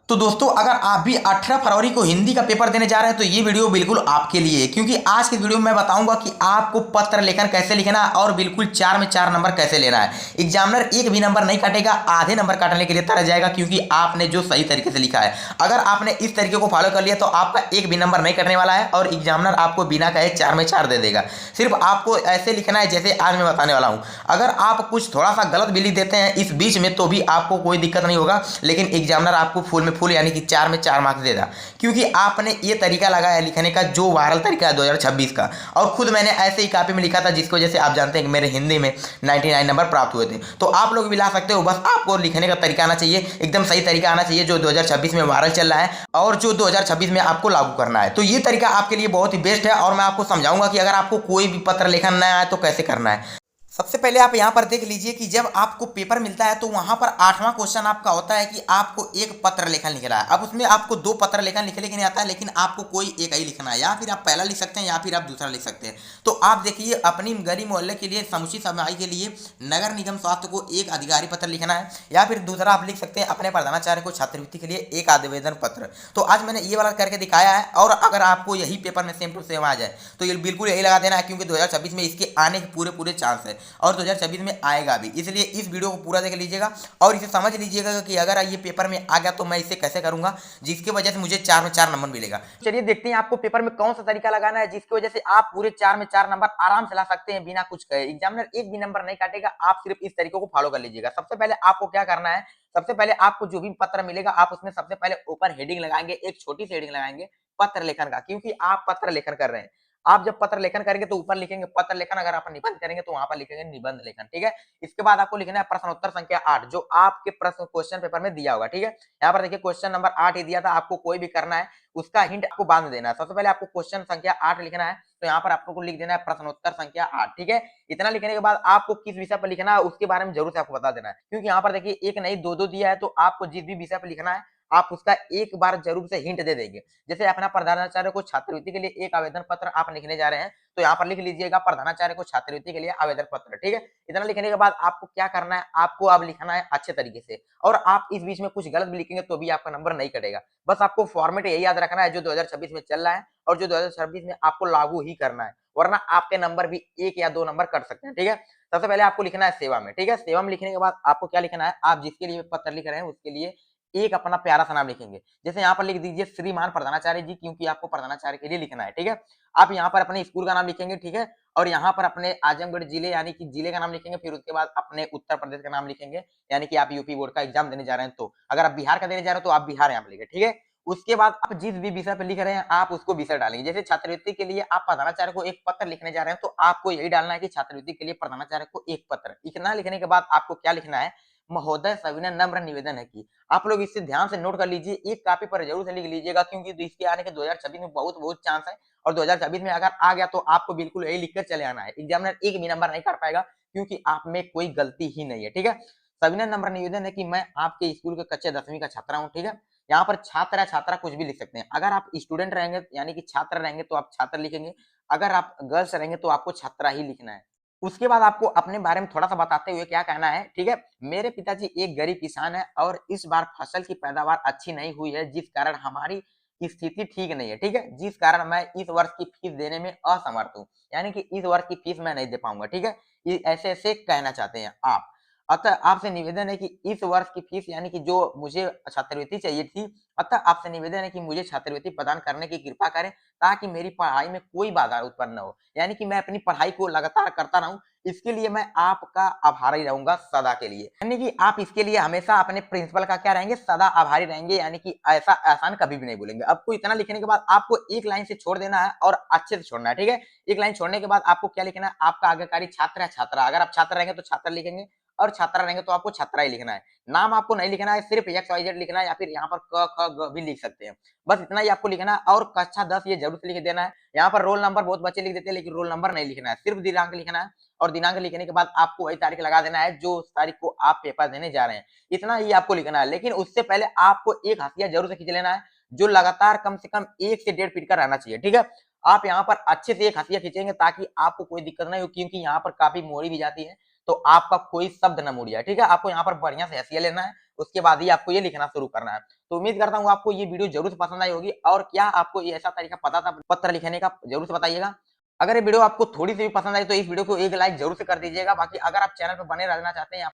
तो दोस्तों अगर आप भी 18 फरवरी को हिंदी का पेपर देने जा रहे हैं तो ये वीडियो बिल्कुल आपके लिए है, क्योंकि आज की वीडियो में मैं बताऊंगा कि आपको पत्र लेखन कैसे लिखना है और बिल्कुल 4 में 4 नंबर कैसे लेना है। एग्जामिनर एक भी नंबर नहीं काटेगा, आधे नंबर काटने के लिए तरह जाएगा, क्योंकि आपने जो सही तरीके से लिखा है। अगर आपने इस तरीके को फॉलो कर लिया तो आपका एक भी नंबर नहीं कटने वाला है और एग्जामिनर आपको बिना कहे 4 में 4 दे देगा। सिर्फ आपको ऐसे लिखना है जैसे आज मैं बताने वाला हूँ। अगर आप कुछ थोड़ा सा गलत भी लिख देते हैं इस बीच में तो भी आपको कोई दिक्कत नहीं होगा, लेकिन एग्जामिनर आपको फुल में फुल यानी कि 4 में 4 मार्क्स देगा, क्योंकि आपने ये तरीका लगाया लिखने का जो वायरल तरीका है 2026 का। और खुद मैंने ऐसे ही कॉपी में लिखा था, जिसकी वजह से आप जानते हैं कि मेरे हिंदी में 99 नंबर प्राप्त हुए थे। तो आप लोग भी ला सकते हो, बस आपको लिखने का तरीका आना चाहिए, एकदम सही तरीका आना चाहिए जो 2026 में वायरल चल रहा है और जो 2026 में आपको लागू करना है। तो ये तरीका आपके लिए बहुत ही बेस्ट है और मैं आपको समझाऊंगा कि अगर आपको कोई भी पत्र लेखन न आए तो कैसे करना है। सबसे पहले आप यहाँ पर देख लीजिए कि जब आपको पेपर मिलता है तो वहाँ पर 8वां क्वेश्चन आपका होता है कि आपको एक पत्र लेखन लिखना है। अब उसमें आपको 2 पत्र लेखन लिखने के नहीं आता है, लेकिन आपको कोई एक ही लिखना है, या फिर आप पहला लिख सकते हैं या फिर आप दूसरा लिख सकते हैं। तो आप देखिए, अपनी गली मोहल्ले के लिए, समुचित समाई के लिए नगर निगम स्वास्थ्य को एक अधिकारी पत्र लिखना है, या फिर दूसरा आप लिख सकते हैं अपने प्रधानाचार्य को छात्रवृत्ति के लिए एक आवेदन पत्र। तो आज मैंने ये वाला करके दिखाया है, और अगर आपको यही पेपर में सेम टू सेम आ जाए तो ये बिल्कुल यही लगा देना है, क्योंकि 2026 में इसके आने के पूरे पूरे चांस है और 2026 में आएगा भी। इसलिए इस वीडियो को पूरा देख लीजिएगा और इसे समझ लीजिएगा कि अगर ये पेपर में आ गया तो मैं इसे कैसे करूंगा जिसकी वजह से मुझे 4 में 4 नंबर मिलेगा। चलिए देखते हैं आपको पेपर में कौन सा तरीका लगाना है जिसकी वजह से आप पूरे 4 में 4 नंबर आराम से ला सकते हैं बिना कुछ कहे। एग्जामिनर एक भी नंबर नहीं काटेगा, आप सिर्फ इस तरीके को फॉलो कर लीजिएगा। सबसे पहले आपको क्या करना है, सबसे पहले आपको जो भी पत्र मिलेगा आप उसमें सबसे पहले ऊपर हेडिंग लगाएंगे, एक छोटी सी हेडिंग लगाएंगे पत्र लेखन का, क्योंकि आप पत्र लेखन कर रहे हैं। आप जब पत्र लेखन करेंगे तो ऊपर लिखेंगे पत्र लेखन, अगर आप निबंध करेंगे तो वहां पर लिखेंगे निबंध लेखन। ठीक है, इसके बाद आपको लिखना है प्रश्नोत्तर संख्या 8 जो आपके प्रश्न क्वेश्चन पेपर में दिया होगा। ठीक है, यहाँ पर देखिए क्वेश्चन नंबर 8 ही दिया था, आपको कोई भी करना है उसका हिंट आपको बाद में देना है। सबसे पहले आपको क्वेश्चन संख्या 8 लिखना है, तो यहाँ पर आपको लिख देना है प्रश्नोत्तर संख्या 8। ठीक है, इतना लिखने के बाद आपको किस विषय पर लिखना है उसके बारे में जरूर से आपको बता देना है, क्योंकि यहाँ पर देखिए एक नहीं दो दो दिया है, तो आपको जिस भी विषय पर लिखना है आप उसका एक बार जरूर से हिंट दे देंगे। जैसे अपना प्रधानाचार्य को छात्रवृत्ति के लिए एक आवेदन पत्र आप लिखने जा रहे हैं, तो यहाँ पर लिख लीजिएगा प्रधानाचार्य को छात्रवृत्ति के लिए आवेदन पत्र। ठीक है, इतना लिखने के बाद आपको क्या करना है, आपको अब लिखना है अच्छे तरीके से, और आप इस बीच में कुछ गलत भी लिखेंगे तो भी आपका नंबर नहीं कटेगा। बस आपको फॉर्मेट यही याद रखना है जो 2026 में चल रहा है और जो 2026 में आपको लागू ही करना है, वरना आपके नंबर भी 1 या 2 नंबर कट सकते हैं। ठीक है, सबसे पहले आपको लिखना है सेवा में। ठीक है, सेवा में लिखने के बाद आपको क्या लिखना है, आप जिसके लिए पत्र लिख रहे हैं उसके लिए एक अपना प्यारा सा नाम लिखेंगे। जैसे यहाँ पर लिख दीजिए श्रीमान प्रधानाचार्य जी, क्योंकि आपको प्रधानाचार्य के लिए लिखना है। ठीक है, आप यहाँ पर अपने स्कूल का नाम लिखेंगे। ठीक है, और यहाँ पर अपने आजमगढ़ जिले यानी कि जिले का नाम लिखेंगे, फिर उसके बाद अपने उत्तर प्रदेश का नाम लिखेंगे, यानी कि आप यूपी बोर्ड का एग्जाम देने जा रहे हैं। तो अगर आप बिहार का देने जा रहे हो तो आप बिहार यहाँ पे लिखे। ठीक है, उसके बाद आप जिस भी विषय पे लिख रहे हैं आप उसको विषय डालेंगे। जैसे छात्रवृत्ति के लिए आप प्रधानाचार्य को एक पत्र लिखने जा रहे हैं, तो आपको यही डालना है कि छात्रवृत्ति के लिए प्रधानाचार्य को एक पत्र। इतना लिखने के बाद आपको क्या लिखना है, महोदय सविनय नम्र निवेदन है कि आप लोग इसे ध्यान से नोट कर लीजिए, एक कॉपी पर जरूर से लिख लीजिएगा, क्योंकि इसके आने के 2026 में बहुत बहुत चांस है, और 2026 में अगर आ गया तो आपको बिल्कुल यही लिखकर चले आना है। एग्जामिनर एक भी नंबर नहीं काट पाएगा, क्योंकि आप में कोई गलती ही नहीं है। ठीक है, सविनय नम्र निवेदन है कि मैं आपके स्कूल के कच्चे 10वीं का छात्रा हूँ। ठीक है, यहाँ पर छात्र या छात्रा कुछ भी लिख सकते हैं। अगर आप स्टूडेंट रहेंगे यानी कि छात्र रहेंगे तो आप छात्र लिखेंगे, अगर आप गर्ल्स रहेंगे तो आपको छात्रा ही लिखना है। उसके बाद आपको अपने बारे में थोड़ा सा बताते हुए क्या कहना है। ठीक है, मेरे पिताजी एक गरीब किसान है और इस बार फसल की पैदावार अच्छी नहीं हुई है, जिस कारण हमारी स्थिति ठीक नहीं है। ठीक है, जिस कारण मैं इस वर्ष की फीस देने में असमर्थ हूँ, यानी कि इस वर्ष की फीस मैं नहीं दे पाऊंगा। ठीक है, ऐसे ऐसे कहना चाहते हैं आप। अतः आपसे निवेदन है कि इस वर्ष की फीस यानी कि जो मुझे छात्रवृत्ति चाहिए थी, अतः आपसे निवेदन है कि मुझे छात्रवृत्ति प्रदान करने की कृपा करें, ताकि मेरी पढ़ाई में कोई बाधा उत्पन्न न हो, यानी कि मैं अपनी पढ़ाई को लगातार करता रहूं। इसके लिए मैं आपका आभारी रहूंगा सदा के लिए, यानी कि आप इसके लिए हमेशा अपने प्रिंसिपल का क्या रहेंगे, सदा आभारी रहेंगे, यानी कि ऐसा एहसान कभी भी नहीं भूलेंगे। आपको इतना लिखने के बाद आपको एक लाइन से छोड़ देना है और अच्छे से छोड़ना है। ठीक है, एक लाइन छोड़ने के बाद आपको क्या लिखना है, आपका आज्ञाकारी छात्र है छात्रा, अगर आप छात्र रहेंगे तो छात्र लिखेंगे और छात्रा रहेंगे तो आपको छात्रा ही लिखना है। नाम आपको नहीं लिखना है, सिर्फ XYZ लिखना है, या फिर यहाँ पर क ख ग भी लिख सकते हैं। बस इतना ही आपको लिखना है, और कक्षा 10 ये जरूर से लिख देना है। यहाँ पर रोल नंबर बहुत बच्चे लिख देते हैं, लेकिन रोल नंबर नहीं लिखना है, सिर्फ दिनांक लिखना है, और दिनांक लिखने के बाद आपको वही तारीख लगा देना है जो तारीख को आप पेपर देने जा रहे हैं। इतना ही आपको लिखना है, लेकिन उससे पहले आपको एक हाशिया जरूर से खींच लेना है, जो लगातार कम से कम 1 से 1.5 फीट का रहना चाहिए। ठीक है, आप यहाँ पर अच्छे से एक हाशिया खींचेंगे ताकि आपको कोई दिक्कत नहीं हो, क्योंकि यहाँ पर काफी मोड़ी भी जाती है, तो आपका कोई शब्द न मुड़ जाए। ठीक है, आपको यहाँ पर बढ़िया से हाशिया लेना है, उसके बाद ही आपको ये लिखना शुरू करना है। तो उम्मीद करता हूँ आपको ये वीडियो जरूर से पसंद आई होगी, और क्या आपको ये ऐसा तरीका पता था पत्र लिखने का, जरूर से बताइएगा। अगर ये वीडियो आपको थोड़ी सी भी पसंद आई तो इस वीडियो को एक लाइक जरूर से कर दीजिएगा। बाकी अगर आप चैनल पर बने रहना चाहते हैं